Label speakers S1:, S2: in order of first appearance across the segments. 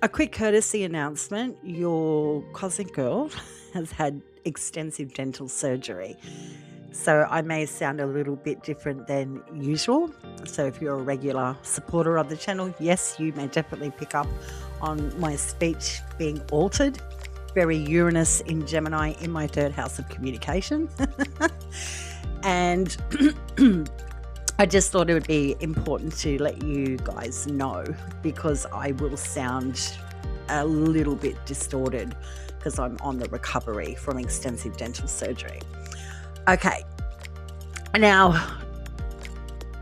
S1: A quick courtesy announcement: your cosmic girl has had extensive dental surgery. So I may sound a little bit different than usual. So if you're a regular supporter of the channel, yes, you may definitely pick up on my speech being altered. Very Uranus in Gemini in my third house of communication. And I just thought it would be important to let you guys know, because I will sound a little bit distorted because I'm on the recovery from extensive dental surgery. Okay. Now,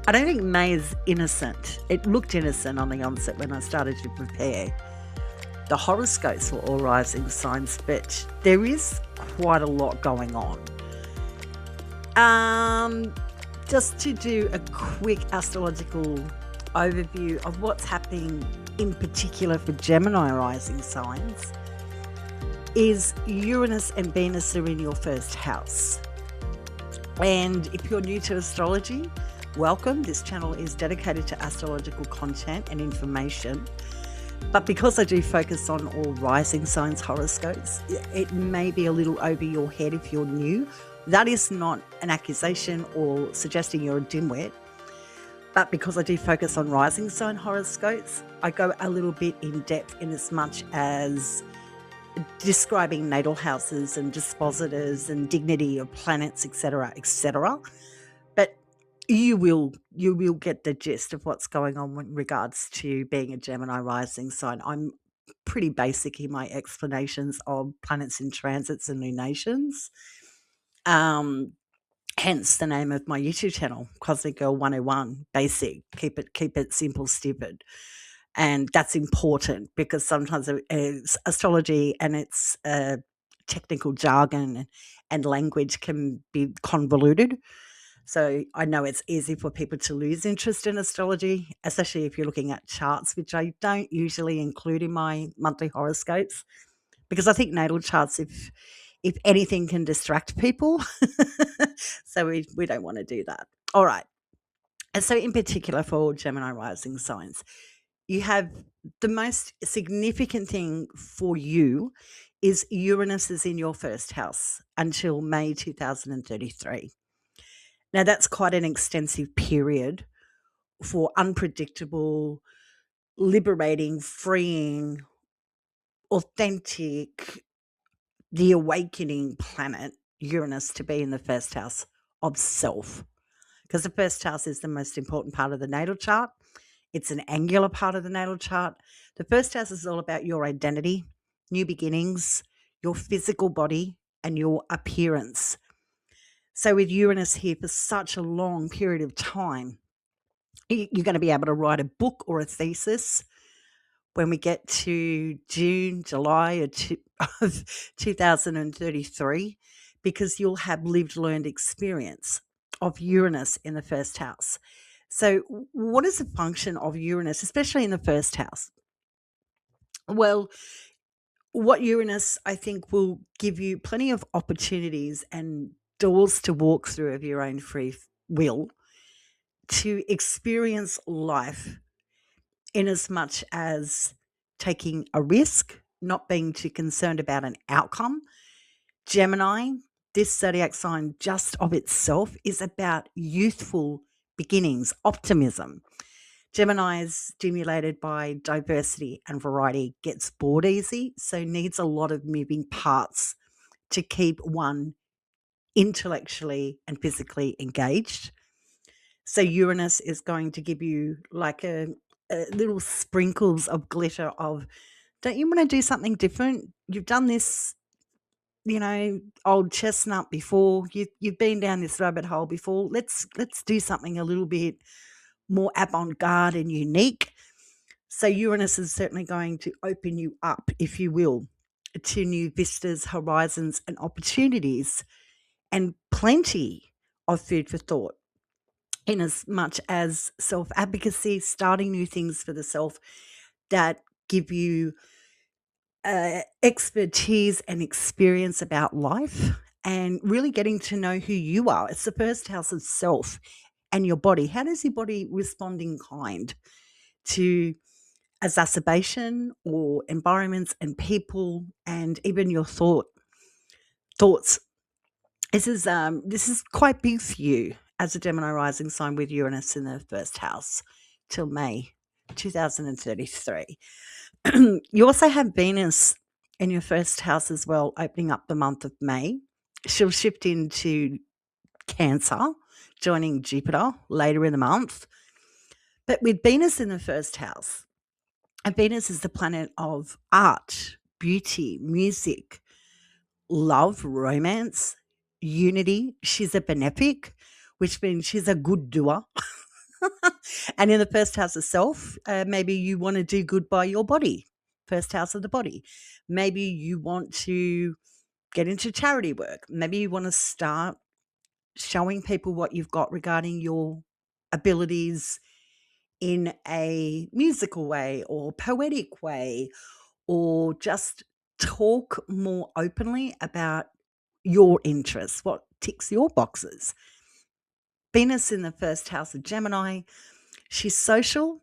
S1: I don't think May is innocent. It looked innocent on the onset when I started to prepare. The horoscopes were all rising signs, but there is quite a lot going on. Just to do a quick astrological overview of what's happening in particular for Gemini rising signs is Uranus and Venus are in your first house. And if you're new to astrology, welcome. This channel is dedicated to astrological content and information. But because I do focus on all rising signs horoscopes, it may be a little over your head if you're new. That is not an accusation or suggesting you're a dimwit. But because I do focus on rising sign horoscopes, I go a little bit in depth in as much as describing natal houses and dispositors and dignity of planets, etc., etc. But you will get the gist of what's going on in regards to being a Gemini rising sign. I'm pretty basic in my explanations of planets in transits and lunations. Hence the name of my YouTube channel, Cosmic Girl 101. Basic. Keep it simple, stupid. And that's important because sometimes it's astrology and its technical jargon and language can be convoluted. So I know it's easy for people to lose interest in astrology, especially if you're looking at charts, which I don't usually include in my monthly horoscopes, because I think natal charts, if anything, can distract people. So we don't want to do that. All right. And so in particular for Gemini rising signs, you have the most significant thing for you is Uranus is in your first house until May 2033. Now, that's quite an extensive period for unpredictable, liberating, freeing, authentic, the awakening planet, Uranus, to be in the first house of self. Because the first house is the most important part of the natal chart. It's an angular part of the natal chart. The first house is all about your identity, new beginnings, your physical body, and your appearance. So with Uranus here for such a long period of time, you're going to be able to write a book or a thesis when we get to June, July of 2033, because you'll have lived, learned experience of Uranus in the first house. So what is the function of Uranus, especially in the first house? Well, what Uranus, I think, will give you plenty of opportunities and doors to walk through of your own free will to experience life in as much as taking a risk, not being too concerned about an outcome. Gemini, this zodiac sign just of itself, is about youthful beginnings, optimism. Gemini is stimulated by diversity and variety, gets bored easy, so needs a lot of moving parts to keep one intellectually and physically engaged. So Uranus is going to give you like a little sprinkles of glitter of, don't you want to do something different? You've done this, old chestnut before. You've been down this rabbit hole before. Let's do something a little bit more avant-garde and unique. So Uranus is certainly going to open you up, if you will, to new vistas, horizons, and opportunities, and plenty of food for thought, in as much as self-advocacy, starting new things for the self that give you expertise and experience about life, and really getting to know who you are. It's the first house of self and your body. How does your body respond in kind to exacerbation or environments and people and even your thoughts. This is quite big for you as a Gemini rising sign with Uranus in the first house till May 2033. You also have Venus in your first house as well, opening up the month of May. She'll shift into Cancer, joining Jupiter later in the month. But with Venus in the first house, and Venus is the planet of art, beauty, music, love, romance, unity. She's a benefic, which means she's a good doer. And in the first house itself, maybe you want to do good by your body, first house of the body. Maybe you want to get into charity work. Maybe you want to start showing people what you've got regarding your abilities in a musical way or poetic way, or just talk more openly about your interests, what ticks your boxes. Venus in the first house of Gemini, she's social,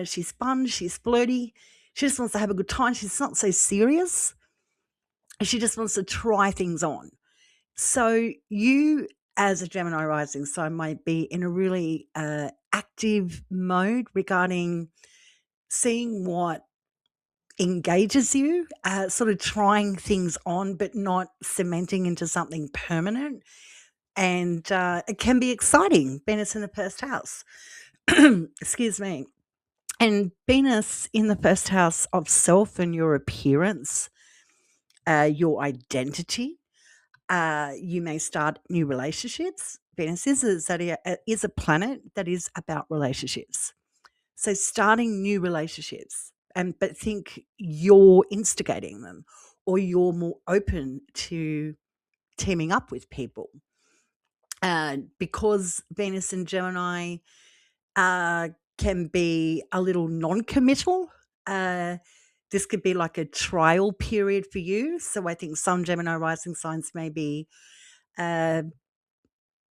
S1: she's fun, she's flirty, she just wants to have a good time. She's not so serious. She just wants to try things on. So you, as a Gemini rising sign, might be in a really active mode regarding seeing what engages you, sort of trying things on, but not cementing into something permanent. And it can be exciting. Venus in the first house. Excuse me. And Venus in the first house of self and your appearance, your identity. You may start new relationships. Venus is a planet that is about relationships. So starting new relationships, but think you're instigating them, or you're more open to teaming up with people. Because Venus and Gemini can be a little non-committal. This could be like a trial period for you. So I think some Gemini rising signs may be uh,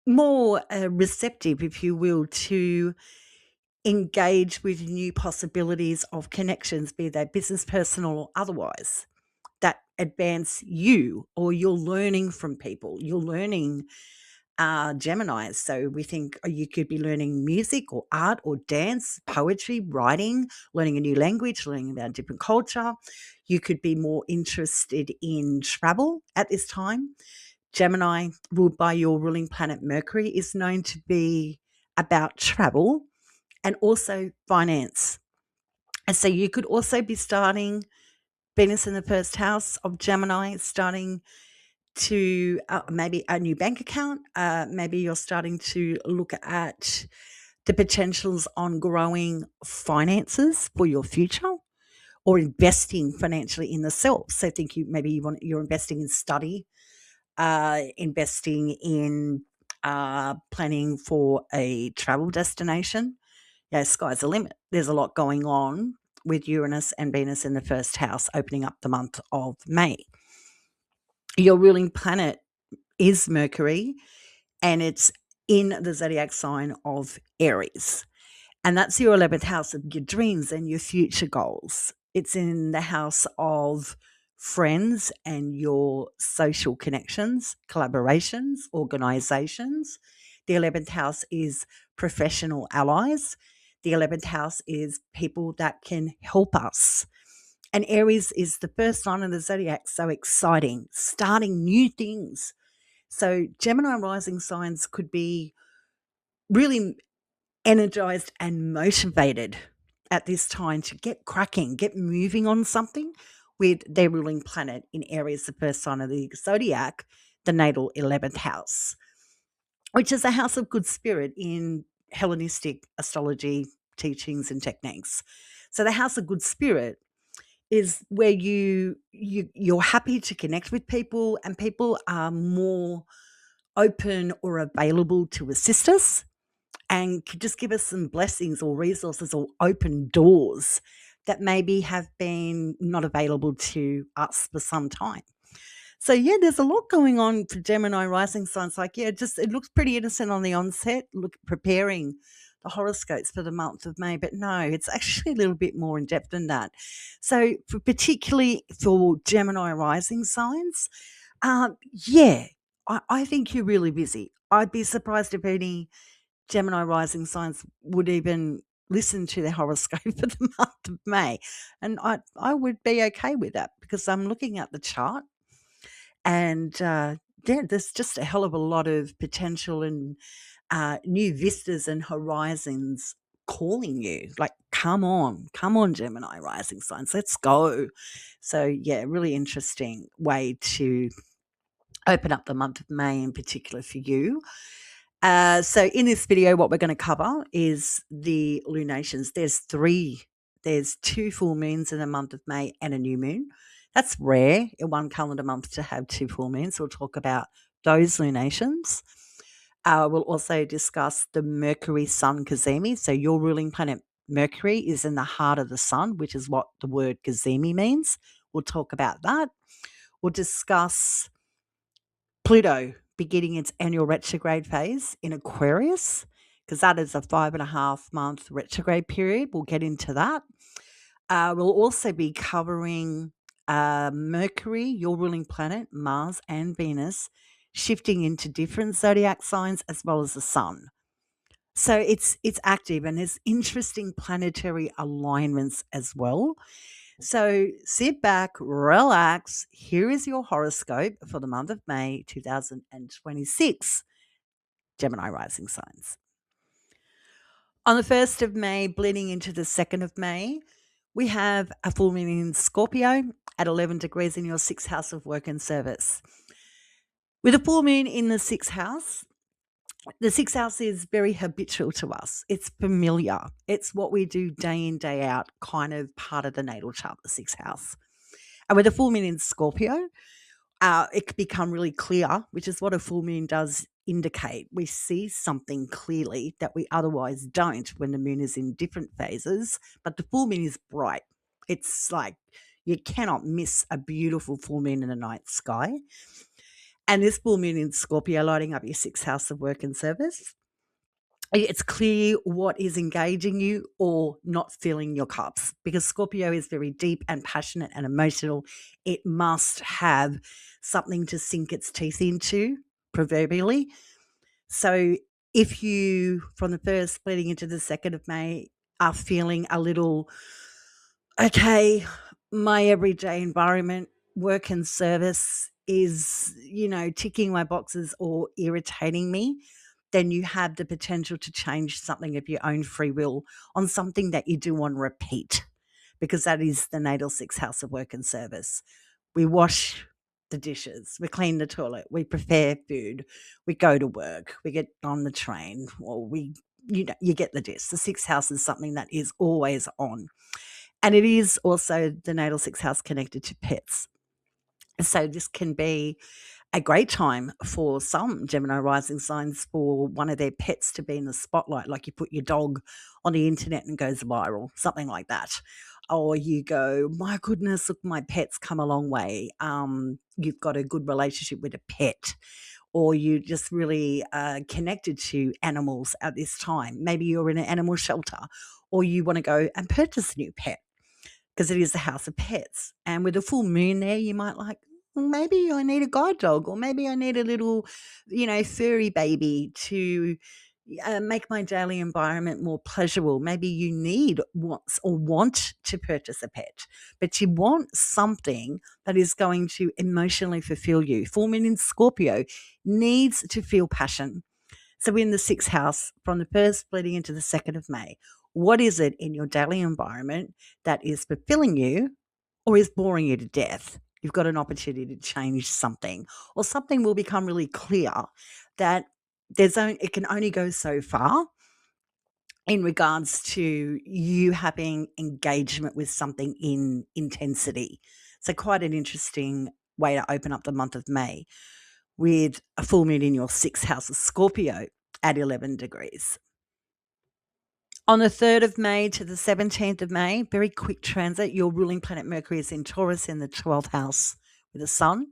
S1: more receptive, if you will, to engage with new possibilities of connections, be they business, personal, or otherwise, that advance you, or you're learning from people. You're learning Geminis. So we think you could be learning music or art or dance, poetry, writing, learning a new language, learning about a different culture. You could be more interested in travel at this time. Gemini, ruled by your ruling planet Mercury, is known to be about travel and also finance. And so you could also be starting Venus in the first house of Gemini, starting to maybe a new bank account. Maybe you're starting to look at the potentials on growing finances for your future, or investing financially in the self. So think you're investing in study, investing in planning for a travel destination. Yeah, sky's the limit. There's a lot going on with Uranus and Venus in the first house, opening up the month of May. Your ruling planet is Mercury, and it's in the zodiac sign of Aries. And that's your 11th house of your dreams and your future goals. It's in the house of friends and your social connections, collaborations, organizations. The 11th house is professional allies. The 11th house is people that can help us. And Aries is the first sign of the zodiac, so exciting, starting new things. So Gemini rising signs could be really energized and motivated at this time to get cracking, get moving on something with their ruling planet in Aries, the first sign of the zodiac, the natal 11th house, which is a house of good spirit in Hellenistic astrology teachings and techniques. So the house of good spirit is where you're happy to connect with people, and people are more open or available to assist us and could just give us some blessings or resources or open doors that maybe have been not available to us for some time. So yeah, there's a lot going on for Gemini rising signs. Like, yeah, just it looks pretty innocent on the onset, preparing the horoscopes for the month of May, but no, it's actually a little bit more in depth than that. So, particularly for Gemini rising signs, yeah, I think you're really busy. I'd be surprised if any Gemini rising signs would even listen to their horoscope for the month of May. And I would be okay with that because I'm looking at the chart and yeah, there's just a hell of a lot of potential and new vistas and horizons calling you. Like, come on, Gemini rising signs, let's go. So, yeah, really interesting way to open up the month of May in particular for you. So in this video, what we're going to cover is the lunations. There's three. There's 2 full moons in the month of May and a new moon. That's rare in one calendar month to have 2 full moons. We'll talk about those lunations. We'll also discuss the Mercury Sun Cazimi. So your ruling planet Mercury is in the heart of the sun, which is what the word Cazimi means. We'll talk about that. We'll discuss Pluto beginning its annual retrograde phase in Aquarius, because that is a 5.5 month retrograde period. We'll get into that. We'll also be covering Mercury, your ruling planet, Mars, and Venus shifting into different zodiac signs as well as the sun. So it's active and there's interesting planetary alignments as well. So sit back, relax. Here is your horoscope for the month of May 2026, Gemini rising signs. On the 1st of May, bleeding into the 2nd of May, we have a full moon in Scorpio at 11 degrees in your 6th house of work and service. With a full moon in the 6th house, the 6th house is very habitual to us. It's familiar. It's what we do day in, day out, kind of part of the natal chart, the 6th house. And with a full moon in Scorpio, it can become really clear, which is what a full moon does indicate. We see something clearly that we otherwise don't when the moon is in different phases, but the full moon is bright. It's like you cannot miss a beautiful full moon in the night sky. And this full moon in Scorpio lighting up your 6th house of work and service. It's clear what is engaging you or not filling your cups, because Scorpio is very deep and passionate and emotional. It must have something to sink its teeth into, proverbially. So if you, from the 1st leading into the 2nd of May, are feeling a little, okay, my everyday environment, work and service is, ticking my boxes or irritating me, then you have the potential to change something of your own free will on something that you do on repeat, because that is the natal 6th house of work and service. We wash the dishes, we clean the toilet, we prepare food, we go to work, we get on the train, or you get the gist. The 6th house is something that is always on. And it is also the natal 6th house connected to pets. So this can be a great time for some Gemini rising signs for one of their pets to be in the spotlight, like you put your dog on the internet and goes viral, something like that. Or you go, my goodness, look, my pet's come a long way. You've got a good relationship with a pet, or you just really connected to animals at this time. Maybe you're in an animal shelter, or you want to go and purchase a new pet because it is the house of pets. And with a full moon there, you might like, "Well, maybe I need a guide dog, or maybe I need a little, furry baby to make my daily environment more pleasurable." Maybe you want to purchase a pet, but you want something that is going to emotionally fulfill you. Full moon in Scorpio needs to feel passion. So in the 6th house, from the 1st bleeding into the 2nd of May, what is it in your daily environment that is fulfilling you or is boring you to death? You've got an opportunity to change something, or something will become really clear that it can only go so far in regards to you having engagement with something in intensity. So quite an interesting way to open up the month of May, with a full moon in your 6th house of Scorpio at 11 degrees. On the 3rd of May to the 17th of May, very quick transit, your ruling planet Mercury is in Taurus in the 12th house with the sun.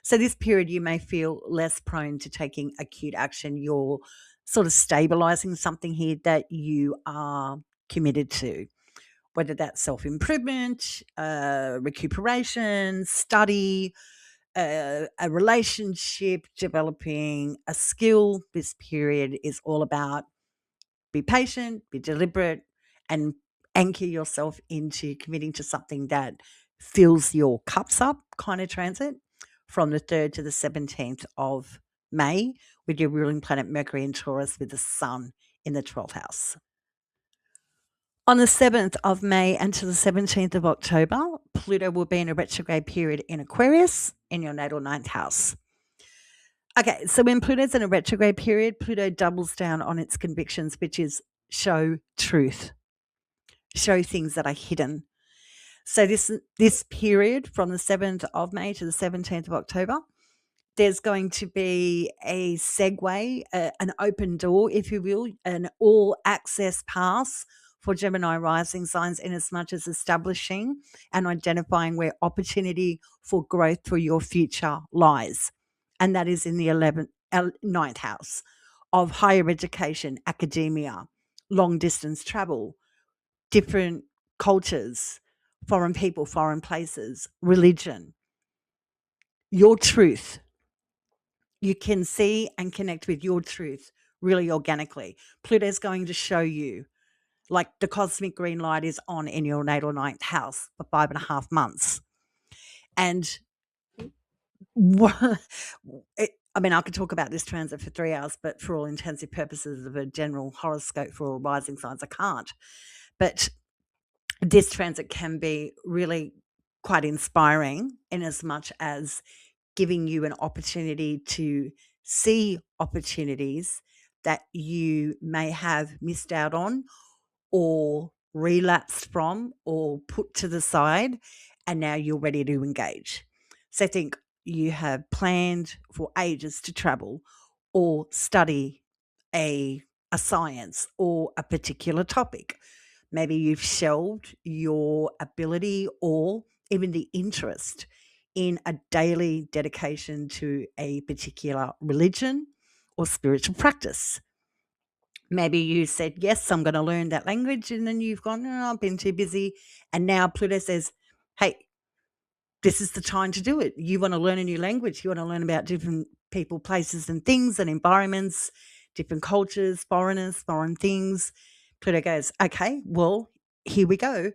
S1: So this period you may feel less prone to taking acute action. Your sort of stabilizing something here that you are committed to, whether that's self-improvement, recuperation, study, a relationship, developing a skill. This period is all about be patient, be deliberate, and anchor yourself into committing to something that fills your cups up kind of transit from the 3rd to the 17th of May with your ruling planet Mercury in Taurus with the sun in the 12th house. On the 7th of May until the 17th of October, Pluto will be in a retrograde period in Aquarius in your natal 9th house. Okay, so when Pluto's in a retrograde period, Pluto doubles down on its convictions, which is show truth, show things that are hidden. So this period from the 7th of May to the 17th of October, there's going to be a segue, an open door, if you will, an all access pass for Gemini rising signs in as much as establishing and identifying where opportunity for growth for your future lies. And that is in the 9th house of higher education, academia, long distance travel, different cultures, foreign people, foreign places, religion, your truth. You can see and connect with your truth really organically. Pluto's going to show you, like the cosmic green light is on in your natal 9th house for 5.5 months. And I could talk about this transit for 3 hours, but for all intensive purposes of a general horoscope for all rising signs, I can't. But this transit can be really quite inspiring in as much as giving you an opportunity to see opportunities that you may have missed out on or relapsed from or put to the side, and now you're ready to engage. So think you have planned for ages to travel or study a science or a particular topic. Maybe you've shelved your ability or even the interest in a daily dedication to a particular religion or spiritual practice. Maybe you said, yes, I'm going to learn that language. And then you've gone, no, I've been too busy. And now Pluto says, hey, this is the time to do it. You want to learn a new language. You want to learn about different people, places and things and environments, different cultures, foreigners, foreign things. Pluto goes, okay, well, here we go.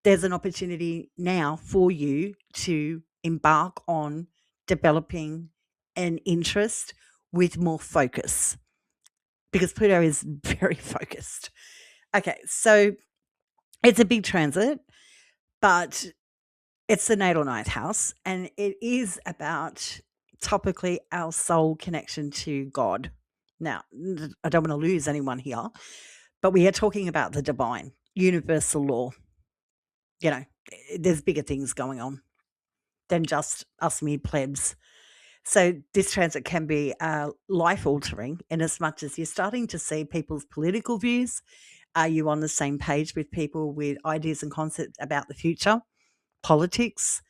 S1: There's an opportunity now for you to embark on developing an interest with more focus, because Pluto is very focused. Okay, so it's a big transit, but it's the natal 9th house, and it is about topically our soul connection to God. Now, I don't want to lose anyone here, but we are talking about the divine, universal law. There's bigger things going on than just us mere plebs. So this transit can be life-altering in as much as you're starting to see people's political views. Are you on the same page with people with ideas and concepts about the future, politics?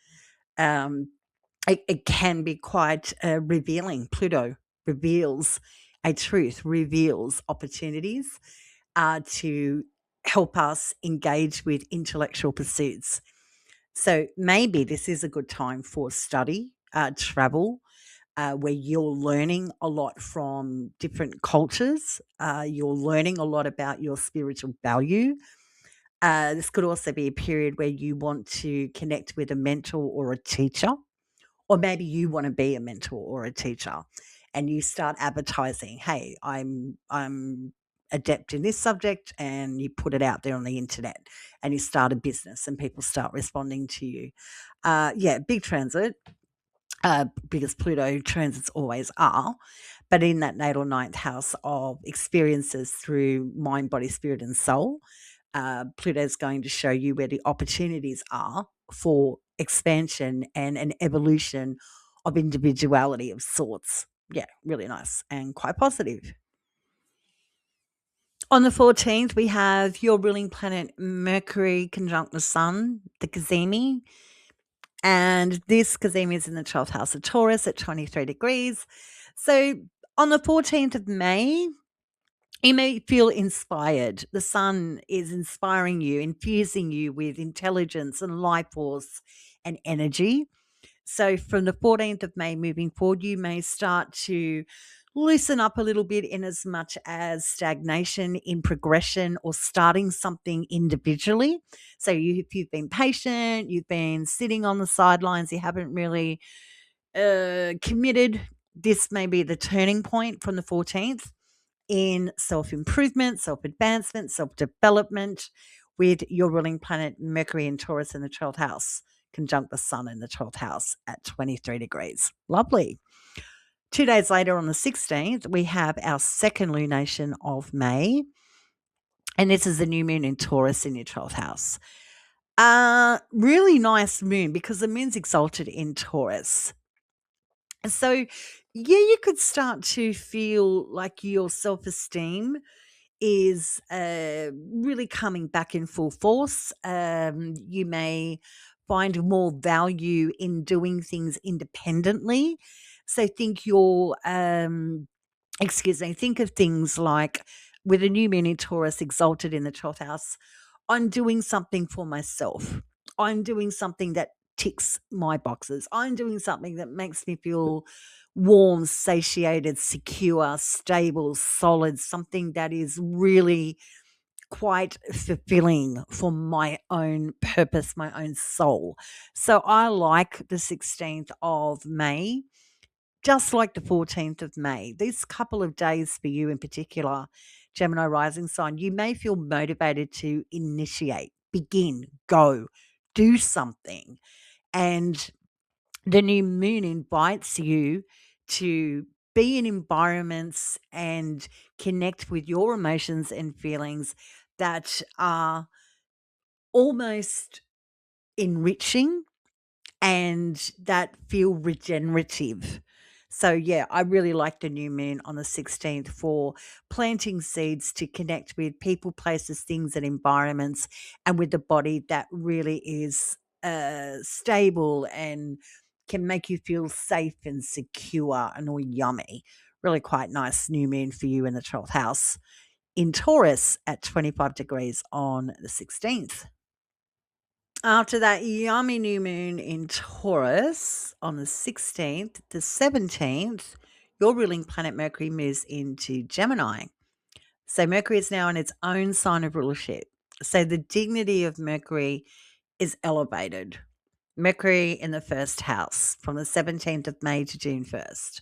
S1: It can be quite revealing. Pluto reveals a truth, reveals opportunities to help us engage with intellectual pursuits. So maybe this is a good time for study, travel, where you're learning a lot from different cultures. You're learning a lot about your spiritual value. This could also be a period where you want to connect with a mentor or a teacher, or maybe you want to be a mentor or a teacher, and you start advertising, hey, I'm adept in this subject, and you put it out there on the internet and you start a business and people start responding to you. Big transit, because Pluto transits always are, but in that natal 9th house of experiences through mind, body, spirit, and soul, Pluto is going to show you where the opportunities are for expansion and an evolution of individuality of sorts. Yeah, really nice and quite positive. On the 14th, we have your ruling planet Mercury conjunct the Sun, the Cazimi. And this Cazimi is in the 12th house of Taurus at 23 degrees. So on the 14th of May, You may feel inspired. The sun is inspiring you, infusing you with intelligence and life force and energy. So from the 14th of May moving forward, you may start to loosen up a little bit in as much as stagnation in progression or starting something individually. So if you've been patient, you've been sitting on the sidelines, you haven't really committed, this may be the turning point from the 14th in self improvement, self advancement, self development with your ruling planet Mercury in Taurus in the 12th house, conjunct the sun in the 12th house at 23 degrees. Lovely. 2 days later, on the 16th, we have our second lunation of May, and this is the new moon in Taurus in your 12th house. Really nice moon because the moon's exalted in Taurus. So, yeah, you could start to feel like your self esteem is really coming back in full force. You may find more value in doing things independently. So think of things like with a new moon in Taurus exalted in the 12th house, I'm doing something for myself. I'm doing something that ticks my boxes. I'm doing something that makes me feel warm, satiated, secure, stable, solid, something that is really quite fulfilling for my own purpose, my own soul. So I like the 16th of May, just like the 14th of May. These couple of days for you in particular, Gemini rising sign, you may feel motivated to initiate, begin, go, do something. And the new moon invites you to be in environments and connect with your emotions and feelings that are almost enriching and that feel regenerative. So, yeah, I really like the new moon on the 16th for planting seeds to connect with people, places, things, and environments, and with the body that really is stable and can make you feel safe and secure and all yummy. Really quite nice new moon for you in the 12th house in Taurus at 25 degrees on the 16th. After that yummy new moon in Taurus on the 16th to 17th, your ruling planet Mercury moves into Gemini. So Mercury is now in its own sign of rulership. So the dignity of Mercury is elevated. Mercury in the first house from the 17th of May to June 1st.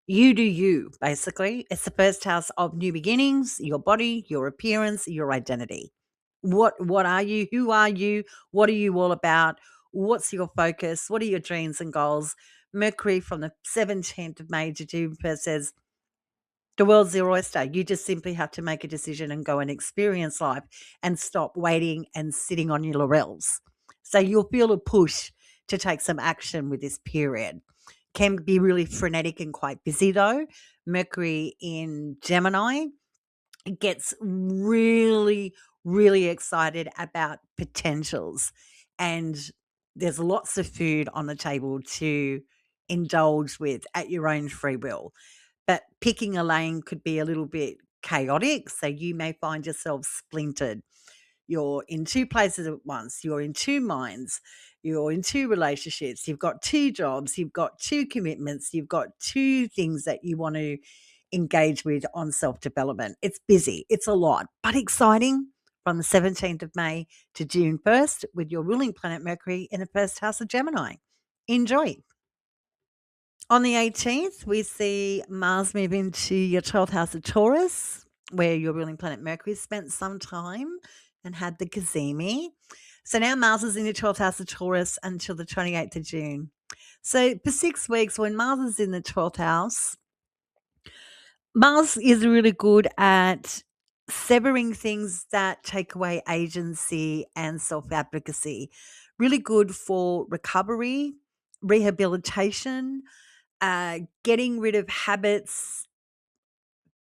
S1: You do you, basically. It's the first house of new beginnings, your body, your appearance, your identity. What are you? Who are you? What are you all about? What's your focus? What are your dreams and goals? Mercury from the 17th of May to June 1st says, the world's your oyster. You just simply have to make a decision and go and experience life and stop waiting and sitting on your laurels. So you'll feel a push to take some action with this period. Can be really frenetic and quite busy though. Mercury in Gemini gets really, really excited about potentials. And there's lots of food on the table to indulge with at your own free will. But picking a lane could be a little bit chaotic. So you may find yourself splintered. You're in two places at once. You're in two minds. You're in two relationships. You've got two jobs. You've got two commitments. You've got two things that you want to engage with on self development. It's busy. It's a lot, but exciting from the 17th of May to June 1st with your ruling planet Mercury in the first house of Gemini. Enjoy. On the 18th, we see Mars move into your 12th house of Taurus, where your ruling planet Mercury spent some time and had the Kazemi. So now Mars is in your 12th house of Taurus until the 28th of June. So for 6 weeks, when Mars is in the 12th house, Mars is really good at severing things that take away agency and self advocacy. Really good for recovery, rehabilitation, getting rid of habits,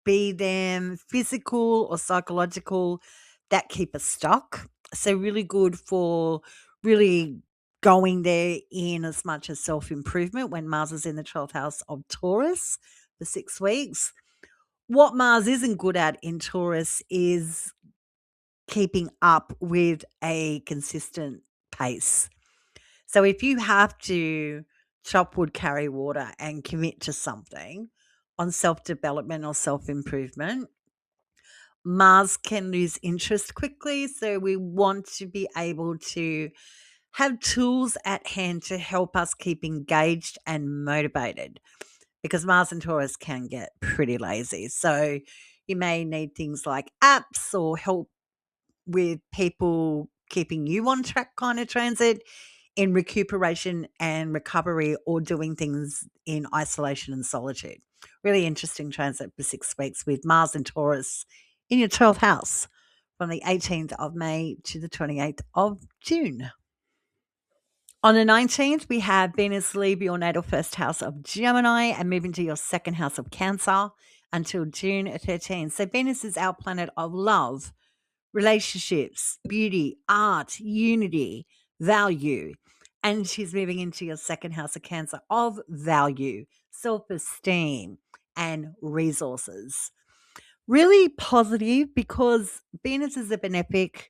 S1: be them physical or psychological, that keep us stuck. So, really good for really going there in as much as self improvement when Mars is in the 12th house of Taurus for 6 weeks. What Mars isn't good at in Taurus is keeping up with a consistent pace. So if you have to chop wood, carry water, and commit to something on self development or self improvement, Mars can lose interest quickly. So we want to be able to have tools at hand to help us keep engaged and motivated, because Mars and Taurus can get pretty lazy. So you may need things like apps or help with people keeping you on track kind of transit in recuperation and recovery, or doing things in isolation and solitude. Really interesting transit for 6 weeks with Mars and Taurus in your 12th house from the 18th of May to the 28th of June. On the 19th, we have Venus leave your natal first house of Gemini and move into your second house of Cancer until June 13th. So Venus is our planet of love, relationships, beauty, art, unity, value. And she's moving into your second house of Cancer of value, self-esteem, and resources. Really positive, because Venus is a benefic,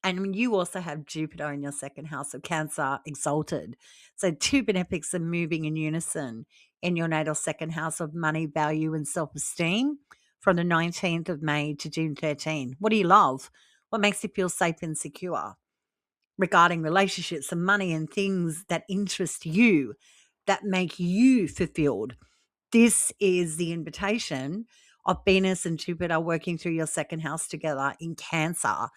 S1: and you also have Jupiter in your second house of Cancer exalted. So two benefics are moving in unison in your natal second house of money, value, and self-esteem from the 19th of May to June 13. What do you love? What makes you feel safe and secure? Regarding relationships and money and things that interest you, that make you fulfilled. This is the invitation of Venus and Jupiter working through your second house together in Cancer.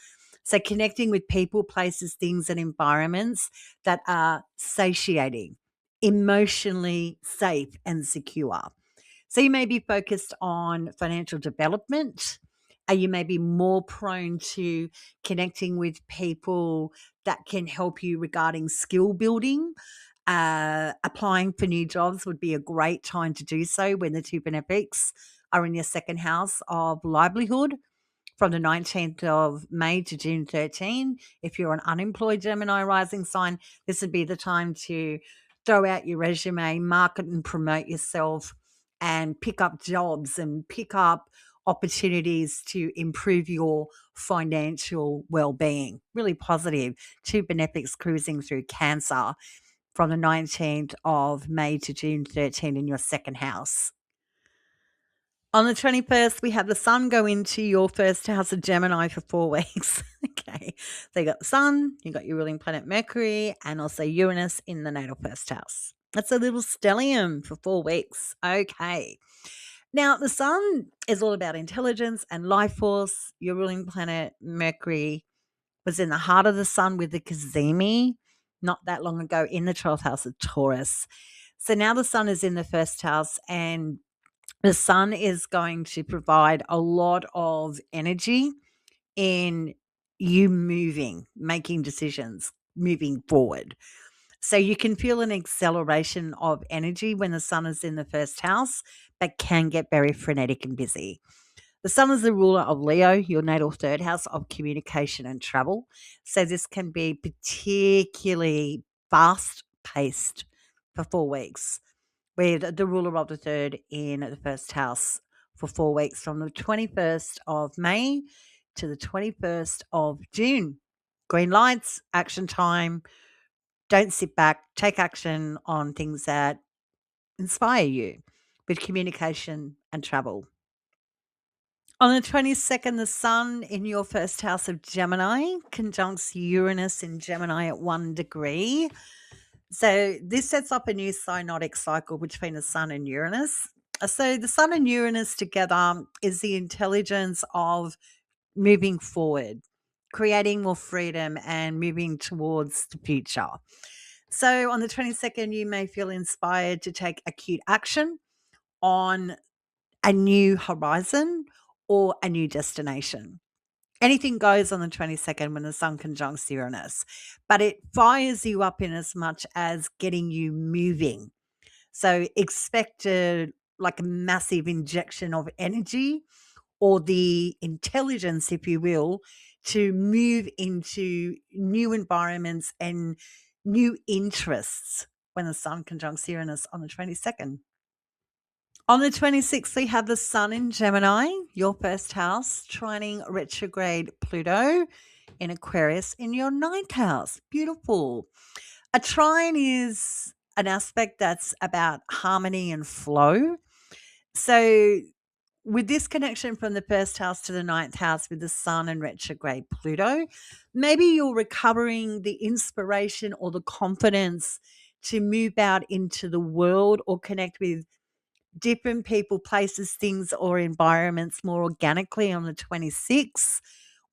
S1: So connecting with people, places, things, and environments that are satiating, emotionally safe and secure. So you may be focused on financial development. You may be more prone to connecting with people that can help you regarding skill building. Applying for new jobs would be a great time to do so when the two benefics are in your second house of livelihood from the 19th of May to June 13. If you're an unemployed Gemini rising sign, this would be the time to throw out your resume, market and promote yourself, and pick up jobs and pick up opportunities to improve your financial well-being. Really positive. Two benefics cruising through Cancer from the 19th of May to June 13 in your second house. On the 21st, we have the sun go into your first house of Gemini for 4 weeks. Okay. So you got the sun, you got your ruling planet Mercury, and also Uranus in the natal first house. That's a little stellium for 4 weeks. Okay. Now, the sun is all about intelligence and life force. Your ruling planet Mercury was in the heart of the sun with the Cazimi not that long ago in the 12th house of Taurus. So now the sun is in the first house, and the sun is going to provide a lot of energy in you moving, making decisions, moving forward. So you can feel an acceleration of energy when the sun is in the first house, but can get very frenetic and busy. The sun is the ruler of Leo, your natal third house of communication and travel. So this can be particularly fast paced for 4 weeks, with the ruler of the third in the first house for 4 weeks from the 21st of May to the 21st of June. Green lights, action time. Don't sit back, take action on things that inspire you with communication and travel. On the 22nd, the sun in your first house of Gemini conjuncts Uranus in Gemini at 1 degree. So this sets up a new synodic cycle between the sun and Uranus. So the sun and Uranus together is the intelligence of moving forward, creating more freedom and moving towards the future. So on the 22nd, you may feel inspired to take acute action on a new horizon or a new destination. Anything goes on the 22nd when the sun conjuncts Uranus, but it fires you up in as much as getting you moving. So expect like a massive injection of energy, or the intelligence, if you will, to move into new environments and new interests when the sun conjuncts Uranus on the 22nd. On the 26th, we have the Sun in Gemini, your first house, trining retrograde Pluto in Aquarius in your ninth house. Beautiful. A trine is an aspect that's about harmony and flow. So, with this connection from the first house to the ninth house with the Sun and retrograde Pluto, maybe you're recovering the inspiration or the confidence to move out into the world or connect with different people, places, things, or environments more organically on the 26th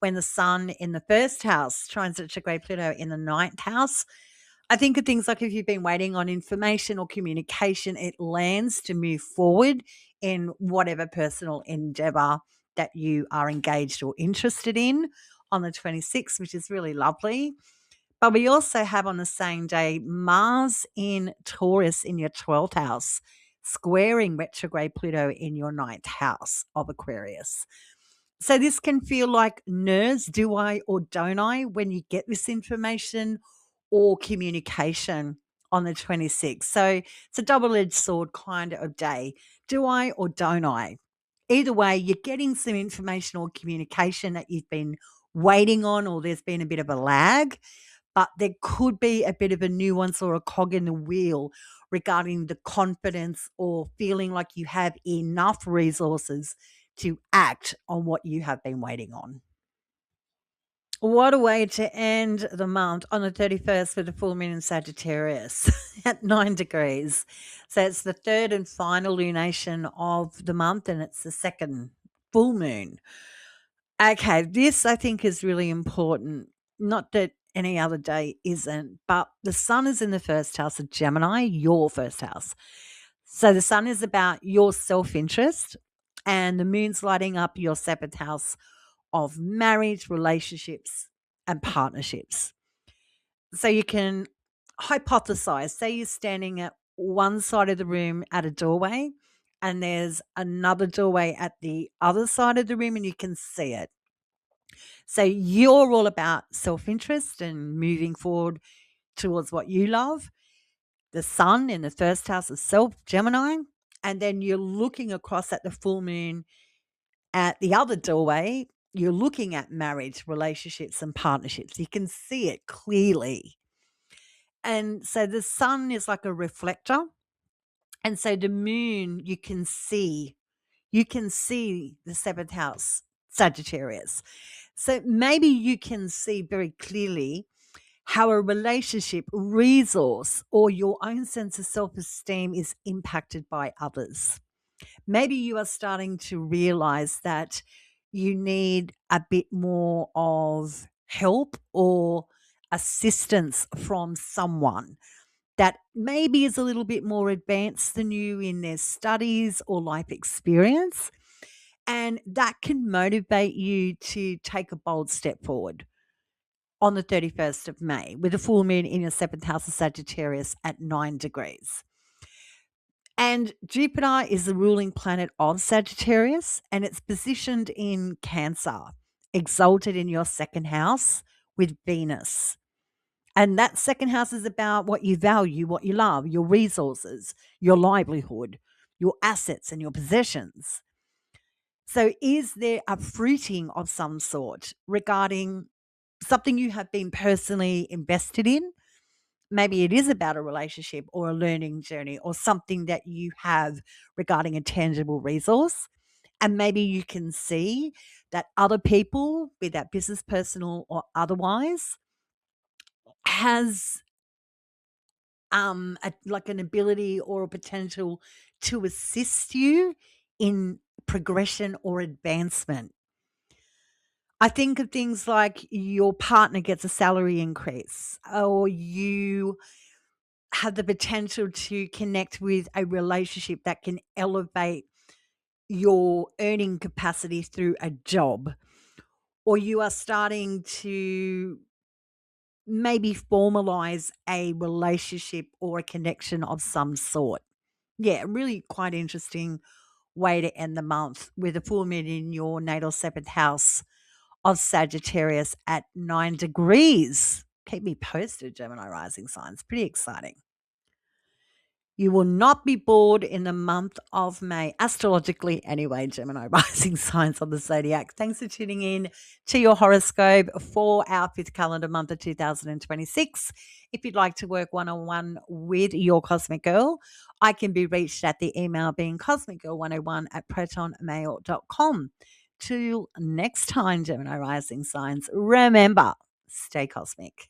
S1: when the Sun in the first house trines retrograde Pluto in the ninth house. I think of things like if you've been waiting on information or communication, it lands to move forward in whatever personal endeavor that you are engaged or interested in on the 26th, which is really lovely. But we also have on the same day Mars in Taurus in your 12th house, squaring retrograde Pluto in your ninth house of Aquarius. So this can feel like nerves, do I or don't I, when you get this information or communication on the 26th. So it's a double-edged sword kind of day. Do I or don't I? Either way, you're getting some information or communication that you've been waiting on, or there's been a bit of a lag, but there could be a bit of a nuance or a cog in the wheel regarding the confidence or feeling like you have enough resources to act on what you have been waiting on. What a way to end the month on the 31st with the full moon in Sagittarius at 9 degrees. So it's the third and final lunation of the month, and it's the second full moon. Okay, this I think is really important. Not that any other day isn't, but the Sun is in the first house of Gemini, your first house. So the Sun is about your self interest, and the moon's lighting up your seventh house of marriage, relationships, and partnerships. So you can hypothesize. Say you're standing at one side of the room at a doorway, and there's another doorway at the other side of the room, and you can see it. So you're all about self interest and moving forward towards what you love. The Sun in the first house is self, Gemini. And then you're looking across at the full moon at the other doorway. You're looking at marriage, relationships, and partnerships. You can see it clearly. And so the Sun is like a reflector. And so the moon, you can see the seventh house, Sagittarius. So maybe you can see very clearly how a relationship, resource, or your own sense of self esteem is impacted by others. Maybe you are starting to realize that you need a bit more of help or assistance from someone that maybe is a little bit more advanced than you in their studies or life experience. And that can motivate you to take a bold step forward on the 31st of May with a full moon in your seventh house of Sagittarius at 9 degrees. And Jupiter is the ruling planet of Sagittarius, and it's positioned in Cancer, exalted in your second house with Venus. And that second house is about what you value, what you love, your resources, your livelihood, your assets, and your possessions. So, is there a fruiting of some sort regarding something you have been personally invested in? Maybe it is about a relationship or a learning journey or something that you have regarding a tangible resource. And maybe you can see that other people, be that business, personal, or otherwise, has like an ability or a potential to assist you in progression or advancement. I think of things like your partner gets a salary increase, or you have the potential to connect with a relationship that can elevate your earning capacity through a job, or you are starting to maybe formalize a relationship or a connection of some sort. Yeah, really quite interesting way to end the month with a full moon in your natal seventh house of Sagittarius at 9 degrees. Keep me posted, Gemini rising signs. Pretty exciting. You will not be bored in the month of May, astrologically anyway, Gemini rising signs on the zodiac. Thanks for tuning in to your horoscope for our 5th calendar month of 2026. If you'd like to work one-on-one with your Cosmic Girl, I can be reached at the email being cosmicgirl101@protonmail.com. Till next time, Gemini rising signs, remember, stay cosmic.